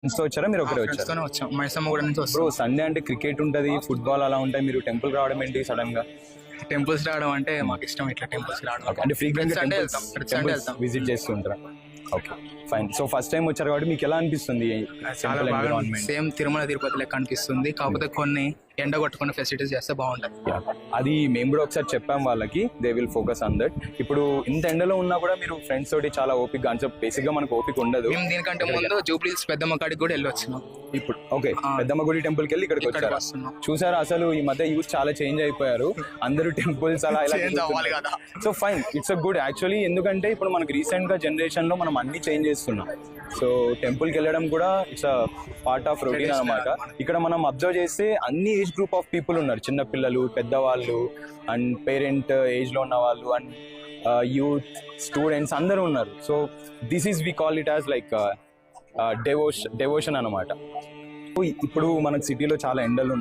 ఫ్రెండ్స్తో వచ్చారా మీరు ఒకరే వచ్చారు? ఫ్రెండ్స్తోనే వచ్చాం, మైసమ్మ కూడా నుంచి బ్రో వస్తాం. సండే అంటే క్రికెట్ ఉంటుంది, ఫుట్బాల్ అలా ఉంటాయి, మీరు టెంపుల్ రావడం ఏంటి సడన్ గా? టెంపుల్స్ రావడం అంటే మాకు ఇష్టం, ఇట్లా టెంపుల్స్ రావడం. అంటే ఫ్రీక్వెంట్ సండే వెళ్తాం, ప్రతి సండే వెళ్తాం. విజిట్ చేస్తుంటారా? Okay fine. So first time వచ్చారు కాబట్టి మీకు ఎలా అనిపిస్తుంది చాలా బాగా సేమ్ తిరుమల తిరుపతి లెక్క అనిపిస్తుంది, కాకపోతే కొన్ని ఎండ కొట్టుకుని ఫెసిలిటీస్ చేస్తే బాగుంటుంది. అది మేము కూడా ఒకసారి చెప్పాం వాళ్ళకి, they will focus on that. ఇప్పుడు ఇంత ఎండలో ఉన్నా కూడా మీరు ఫ్రెండ్స్ తోటి చాలా ఓపిక, అంటే బేసిక్ గా మనకు ఓపిక ఉండదు. మేము దీనికంటే ముందు జూబ్లీస్ పెద్దమ్మ కాడికి కూడా వెళ్ళొచ్చినాం. ఇప్పుడు ఓకే పెద్దమ్మ గుడి టెంపుల్ కి వెళ్ళి ఇక్కడికి వచ్చారు. వస్తున్నాం. చూసారా అసలు ఈ మధ్య యూత్ చాలా చేంజ్ అయిపోయారు, అందరూ టెంపుల్స్ అలా ఇలా Change అవ్వాలి కదా. So fine, it's a good actually. ఎందుకంటే ఇప్పుడు మనకి రీసెంట్ గా జనరేషన్ లో మనం అన్ని చేంజ్ చేస్తున్నాం. సో టెంపుల్ కి వెళ్ళడం కూడా it's a part of routine అనమాట. ఇక్కడ మనం అబ్జర్వ్ చేస్తే అన్ని ఏజ్ గ్రూప్ ఆఫ్ పీపుల్ ఉన్నారు, చిన్న పిల్లలు, పెద్దవాళ్ళు, అండ్ పేరెంట్ ఏజ్ లో ఉన్న వాళ్ళు, అండ్ యూత్, స్టూడెంట్స్ అందరూ ఉన్నారు. So this is we call it as like devotion అనమాట. ఇప్పుడు మనకు సిటీలో చాలా ఎండలు